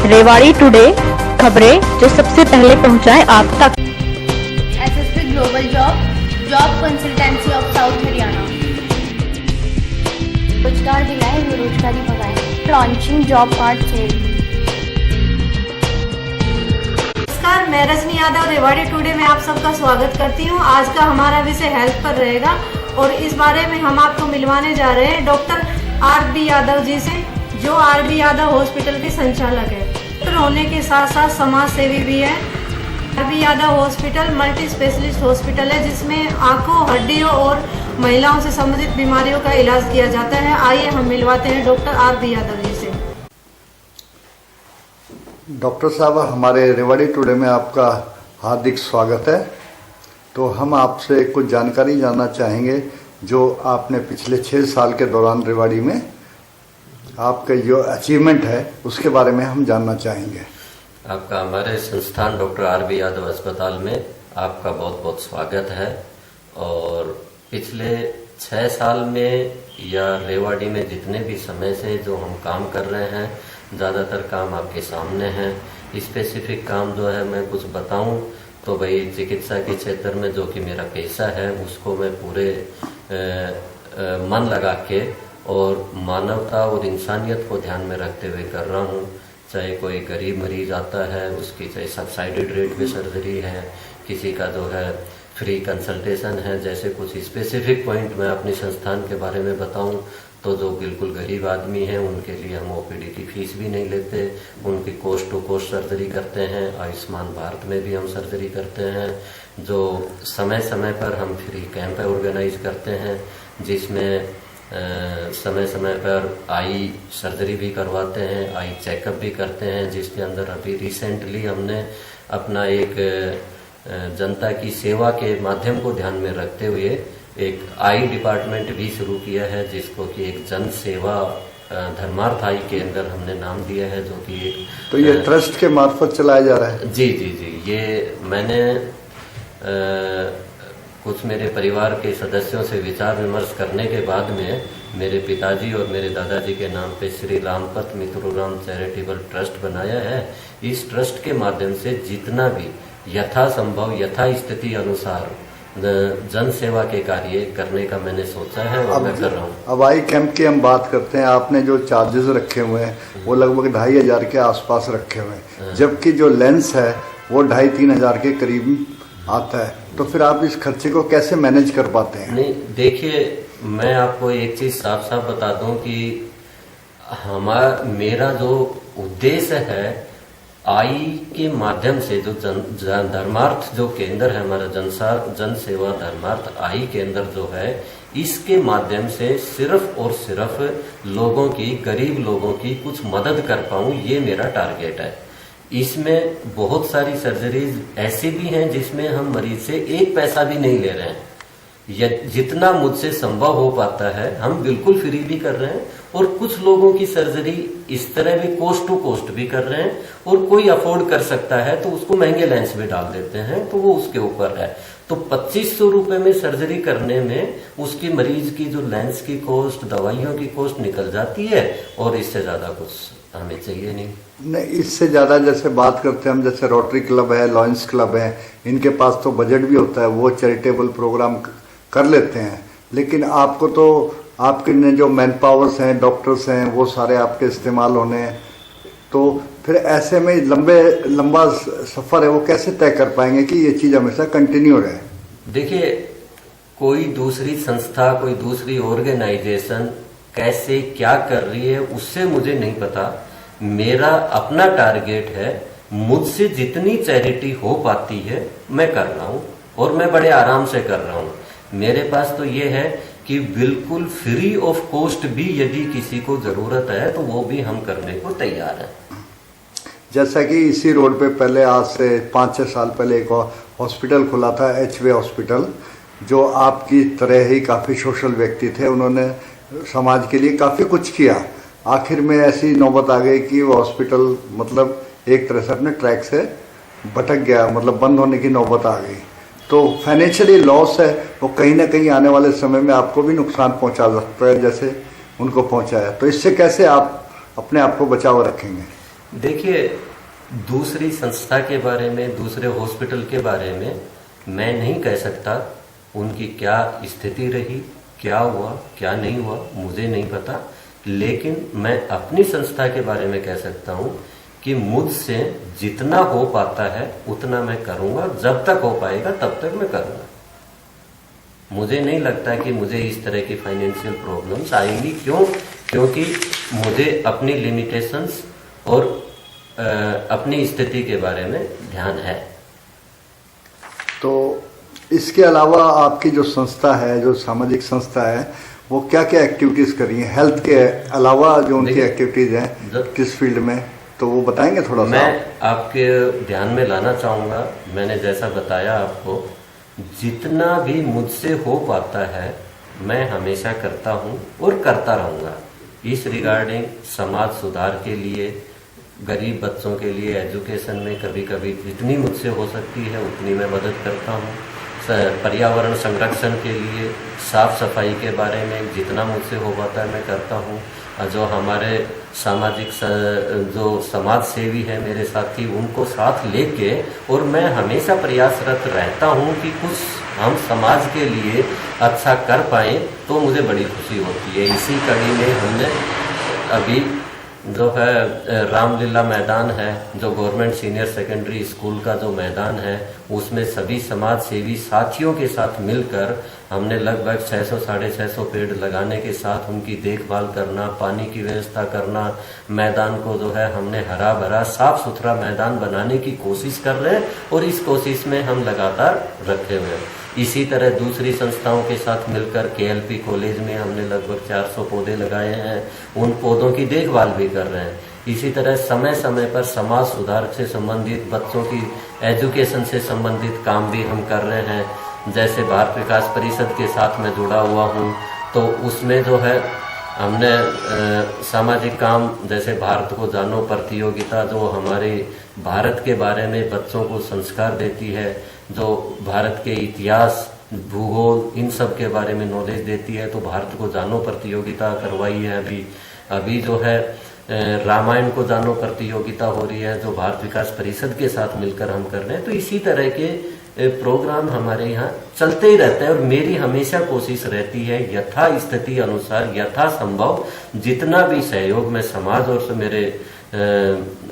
Rewari today, खबरें जो सबसे पहले पहुंचाए आप तक। SSP global job consultancy of south Haryana. रोजगार दिलाए, बेरोजगारी भगाए। Launching job card cell. नमस्कार, मैं रजनी यादव रेवाड़ी टुडे में आप सबका स्वागत करती हूं। आज का हमारा विषय हेल्थ पर रहेगा और इस बारे में हम आपको मिलवाने जा रहे हैं डॉक्टर आर.बी. यादव जी से, जो आर.बी. यादव हॉस्पिटल के संचालक है। डॉक्टर होने के साथ साथ समाज सेवी भी है। RB. Yadav hospital multi specialist hospital है, जिसमें आंखों, हड्डियों और महिलाओं से संबंधित बीमारियों का इलाज किया जाता है। आइए हम मिलवाते हैं डॉक्टर आर.बी. यादव जी से। डॉक्टर साहब, हमारे रेवाड़ी टुडे में आपका हार्दिक स्वागत है। तो हम आपसे कुछ जानकारी जानना चाहेंगे जो आपने पिछले 6 साल के दौरान रेवाड़ी में आपका जो अचीवमेंट है उसके बारे में हम जानना चाहेंगे। आपका हमारे संस्थान डॉक्टर आर.बी. यादव अस्पताल में आपका बहुत बहुत स्वागत है। और पिछले 6 साल में या रेवाड़ी में जितने भी समय से जो हम काम कर रहे हैं, ज़्यादातर काम आपके सामने हैं। स्पेसिफिक काम जो है मैं कुछ बताऊं तो भाई चिकित्सा के क्षेत्र में जो कि मेरा पेशा है उसको मैं पूरे मन लगा के और मानवता और इंसानियत को ध्यान में रखते हुए कर रहा हूँ। चाहे कोई गरीब मरीज आता है, उसकी चाहे सब्सिडाइड रेट पे सर्जरी है, किसी का जो है फ्री कंसल्टेशन है। जैसे कुछ स्पेसिफिक पॉइंट मैं अपने संस्थान के बारे में बताऊं तो जो बिल्कुल गरीब आदमी हैं उनके लिए हम ओपीडी की फीस भी नहीं लेते, उनकी कोस्ट टू कोस्ट सर्जरी करते हैं। आयुष्मान भारत में भी हम सर्जरी करते हैं। जो समय समय पर हम फ्री कैंप ऑर्गेनाइज करते हैं, जिसमें समय समय पर आई सर्जरी भी करवाते हैं, आई चेकअप भी करते हैं। जिसके अंदर अभी रिसेंटली हमने अपना एक जनता की सेवा के माध्यम को ध्यान में रखते हुए एक आई डिपार्टमेंट भी शुरू किया है, जिसको कि एक जन सेवा धर्मार्थ आई के अंदर हमने नाम दिया है, जो कि तो ये ट्रस्ट के मार्फत चलाया जा रहा है। जी। ये मैंने कुछ मेरे परिवार के सदस्यों से विचार विमर्श करने के बाद में मेरे पिताजी और मेरे दादाजी के नाम पे श्री रामपत मित्रुराम चैरिटेबल ट्रस्ट बनाया है। इस ट्रस्ट के माध्यम से जितना भी यथासंभव यथा स्थिति अनुसार जन सेवा के कार्य करने का मैंने सोचा है और मैं कर रहा हूँ। अब आई कैंप की हम बात करते हैं। आपने जो चार्जेस रखे हुए हैं वो लगभग 2500 के आसपास रखे हुए हैं, जबकि जो लेंस है वो 2500-3 हजार के करीब आता है। तो फिर आप इस खर्चे को कैसे मैनेज कर पाते हैं? नहीं, देखिए, मैं आपको एक चीज साफ साफ बता दूं कि मेरा जो उद्देश्य है आई के माध्यम से, जो धर्मार्थ जो केंद्र है हमारा जन सेवा धर्मार्थ आई केंद्र जो है, इसके माध्यम से सिर्फ और सिर्फ लोगों की, गरीब लोगों की कुछ मदद कर पाऊं, ये मेरा टारगेट है। इसमें बहुत सारी सर्जरीज ऐसी भी हैं जिसमें हम मरीज से 1 पैसा भी नहीं ले रहे हैं। जितना मुझसे संभव हो पाता है हम बिल्कुल फ्री भी कर रहे हैं, और कुछ लोगों की सर्जरी इस तरह भी कोस्ट टू कोस्ट भी कर रहे हैं, और कोई अफोर्ड कर सकता है तो उसको महंगे लेंस भी डाल देते हैं, तो वो उसके ऊपर है। तो 2500 रुपए में सर्जरी करने में उसकी मरीज की जो लेंस की कॉस्ट, दवाइयों की कॉस्ट निकल जाती है, और इससे ज्यादा कुछ हमें चाहिए नहीं। इससे ज्यादा जैसे बात करते हैं हम, जैसे रोटरी क्लब है, लॉयंस क्लब है, इनके पास तो बजट भी होता है, वो चैरिटेबल प्रोग्राम कर लेते हैं। लेकिन आपको तो आपके जो मैन पावर्स हैं, डॉक्टर्स हैं, वो सारे आपके इस्तेमाल होने हैं। तो फिर ऐसे में लंबा सफर है, वो कैसे तय कर पाएंगे कि ये चीज हमेशा कंटिन्यू रहे? देखिए, कोई दूसरी संस्था, कोई दूसरी ऑर्गेनाइजेशन कैसे क्या कर रही है उससे मुझे नहीं पता। मेरा अपना टारगेट है, मुझसे जितनी चैरिटी हो पाती है मैं कर रहा हूं, और मैं बड़े आराम से कर रहा हूं। मेरे पास तो ये है कि बिल्कुल फ्री ऑफ कॉस्ट भी यदि किसी को जरूरत है तो वो भी हम करने को तैयार हैं। जैसा कि इसी रोड पे पहले आज से 5-6 साल पहले एक हॉस्पिटल खुला था, एचवे हॉस्पिटल, जो आपकी तरह ही काफ़ी सोशल व्यक्ति थे। उन्होंने समाज के लिए काफ़ी कुछ किया। आखिर में ऐसी नौबत आ गई कि वो हॉस्पिटल मतलब एक तरह से अपने ट्रैक से भटक गया, मतलब बंद होने की नौबत आ गई। तो फाइनेंशियली लॉस है, वो कहीं ना कहीं आने वाले समय में आपको भी नुकसान पहुंचा सकता है, जैसे उनको पहुंचाया। तो इससे कैसे आप अपने आप को बचाव रखेंगे? देखिए, दूसरी संस्था के बारे में, दूसरे हॉस्पिटल के बारे में मैं नहीं कह सकता। उनकी क्या स्थिति रही, क्या हुआ, क्या नहीं हुआ, मुझे नहीं पता। लेकिन मैं अपनी संस्था के बारे में कह सकता हूं कि मुझसे जितना हो पाता है उतना मैं करूंगा। जब तक हो पाएगा तब तक मैं करूंगा। मुझे नहीं लगता कि मुझे इस तरह की फाइनेंशियल प्रॉब्लम्स आएंगी। क्यों? क्योंकि मुझे अपनी लिमिटेशंस और अपनी स्थिति के बारे में ध्यान है। तो इसके अलावा आपकी जो संस्था है, जो सामाजिक संस्था है, वो क्या क्या एक्टिविटीज कर रही है हेल्थ के अलावा? जो उनकी एक्टिविटीज हैं किस फील्ड में, तो वो बताएंगे थोड़ा सा? मैं आपके ध्यान में लाना चाहूँगा, मैंने जैसा बताया आपको, जितना भी मुझसे हो पाता है मैं हमेशा करता हूँ और करता रहूँगा। इस रिगार्डिंग समाज सुधार के लिए, गरीब बच्चों के लिए एजुकेशन में कभी कभी जितनी मुझसे हो सकती है उतनी मैं मदद करता हूँ। पर्यावरण संरक्षण के लिए, साफ सफाई के बारे में जितना मुझसे हो पाता है मैं करता हूँ। जो हमारे सामाजिक जो समाज सेवी है मेरे साथी, उनको साथ लेके और मैं हमेशा प्रयासरत रहता हूँ कि कुछ हम समाज के लिए अच्छा कर पाएँ, तो मुझे बड़ी खुशी होती है। इसी कड़ी में हमने अभी जो है रामलीला मैदान है, जो गवर्नमेंट सीनियर सेकेंडरी स्कूल का जो मैदान है, उसमें सभी समाज सेवी साथियों के साथ मिलकर हमने लगभग 600-650 पेड़ लगाने के साथ उनकी देखभाल करना, पानी की व्यवस्था करना, मैदान को जो है हमने हरा भरा साफ सुथरा मैदान बनाने की कोशिश कर रहे हैं और इस कोशिश में हम लगातार रखे हुए हैं। इसी तरह दूसरी संस्थाओं के साथ मिलकर केएलपी कॉलेज में हमने लगभग 400 पौधे लगाए हैं, उन पौधों की देखभाल भी कर रहे हैं। इसी तरह समय समय पर समाज सुधार से संबंधित, बच्चों की एजुकेशन से संबंधित काम भी हम कर रहे हैं। जैसे भारत विकास परिषद के साथ मैं जुड़ा हुआ हूँ, तो उसमें जो है हमने सामाजिक काम, जैसे भारत को जानो प्रतियोगिता, जो हमारे भारत के बारे में बच्चों को संस्कार देती है, जो भारत के इतिहास, भूगोल, इन सब के बारे में नॉलेज देती है, तो भारत को जानो प्रतियोगिता करवाई है। अभी जो है रामायण को जानो प्रतियोगिता हो रही है, जो भारत विकास परिषद के साथ मिलकर हम कर रहे हैं। तो इसी तरह के प्रोग्राम हमारे यहाँ चलते ही रहते हैं और मेरी हमेशा कोशिश रहती है यथा स्थिति अनुसार, यथा संभव जितना भी सहयोग मैं समाज और मेरे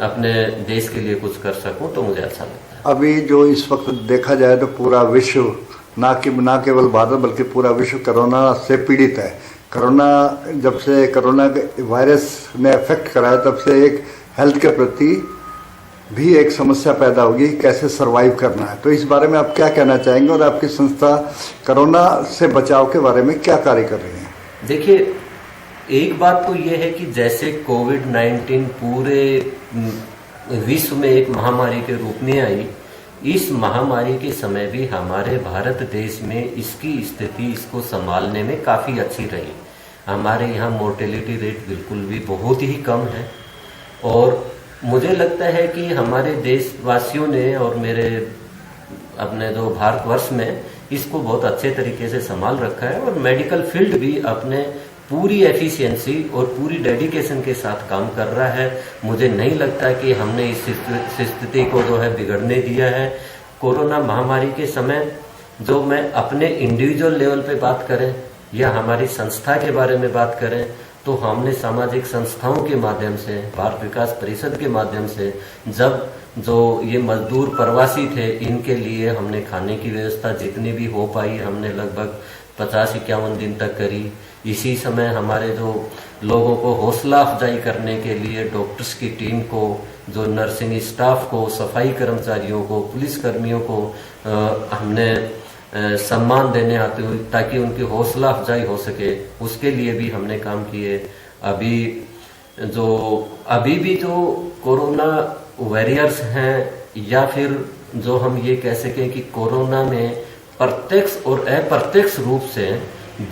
अपने देश के लिए कुछ कर सकूं तो मुझे अच्छा लगता है। अभी जो इस वक्त देखा जाए तो पूरा विश्व, ना केवल भारत बल्कि पूरा विश्व कोरोना से पीड़ित है। कोरोना, जब से कोरोना वायरस ने अफेक्ट करा है, तब से एक हेल्थ के प्रति भी एक समस्या पैदा होगी, कैसे सरवाइव करना है। तो इस बारे में आप क्या कहना चाहेंगे और आपकी संस्था कोरोना से बचाव के बारे में क्या कार्य कर रही है? देखिए, एक बात तो ये है कि जैसे कोविड-19 पूरे विश्व में एक महामारी के रूप में आई, इस महामारी के समय भी हमारे भारत देश में इसकी स्थिति, इसको संभालने में काफ़ी अच्छी रही। हमारे यहाँ मोर्टेलिटी रेट बिल्कुल भी बहुत ही कम है और मुझे लगता है कि हमारे देशवासियों ने और मेरे अपने जो भारतवर्ष में इसको बहुत अच्छे तरीके से संभाल रखा है और मेडिकल फील्ड भी अपने पूरी एफिशिएंसी और पूरी डेडिकेशन के साथ काम कर रहा है। मुझे नहीं लगता कि हमने इस स्थिति को जो है बिगड़ने दिया है। कोरोना महामारी के समय जो मैं अपने इंडिविजुअल लेवल पे बात करें या हमारी संस्था के बारे में बात करें, तो हमने सामाजिक संस्थाओं के माध्यम से, भारत विकास परिषद के माध्यम से, जब जो ये मजदूर प्रवासी थे इनके लिए हमने खाने की व्यवस्था जितनी भी हो पाई हमने लगभग 50-51 दिन तक करी। इसी समय हमारे जो लोगों को हौसला अफजाई करने के लिए डॉक्टर्स की टीम को, जो नर्सिंग स्टाफ को, सफाई कर्मचारियों को, पुलिस कर्मियों को हमने सम्मान देने आते हुए ताकि उनकी हौसला अफजाई हो सके, उसके लिए भी हमने काम किए। अभी भी जो कोरोना वॉरियर्स हैं या फिर जो हम ये कह सकें कि कोरोना में प्रत्यक्ष और अप्रत्यक्ष रूप से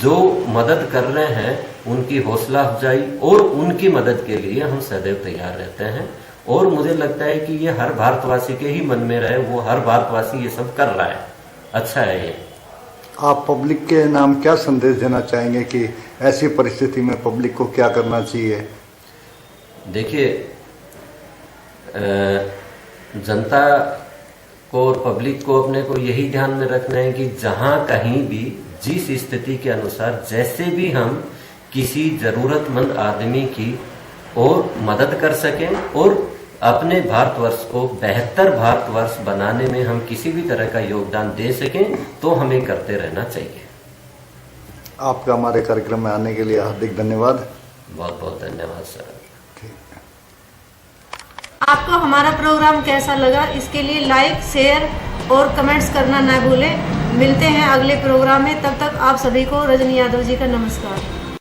जो मदद कर रहे हैं, उनकी हौसला अफजाई और उनकी मदद के लिए हम सदैव तैयार रहते हैं। और मुझे लगता है कि ये हर भारतवासी के ही मन में रहे, वो हर भारतवासी ये सब कर रहा है, अच्छा है ये। आप पब्लिक के नाम क्या संदेश देना चाहेंगे कि ऐसी परिस्थिति में पब्लिक को क्या करना चाहिए? देखिए, जनता को और पब्लिक को अपने को यही ध्यान में रखना है कि जहां कहीं भी जिस स्थिति के अनुसार जैसे भी हम किसी जरूरतमंद आदमी की और मदद कर सकें और अपने भारतवर्ष को बेहतर भारतवर्ष बनाने में हम किसी भी तरह का योगदान दे सकें तो हमें करते रहना चाहिए। आपका हमारे कार्यक्रम में आने के लिए हार्दिक धन्यवाद। बहुत बहुत धन्यवाद सर। आपको हमारा प्रोग्राम कैसा लगा, इसके लिए लाइक, शेयर और कमेंट्स करना ना भूलें। मिलते हैं अगले प्रोग्राम में, तब तक आप सभी को रजनी यादव जी का नमस्कार।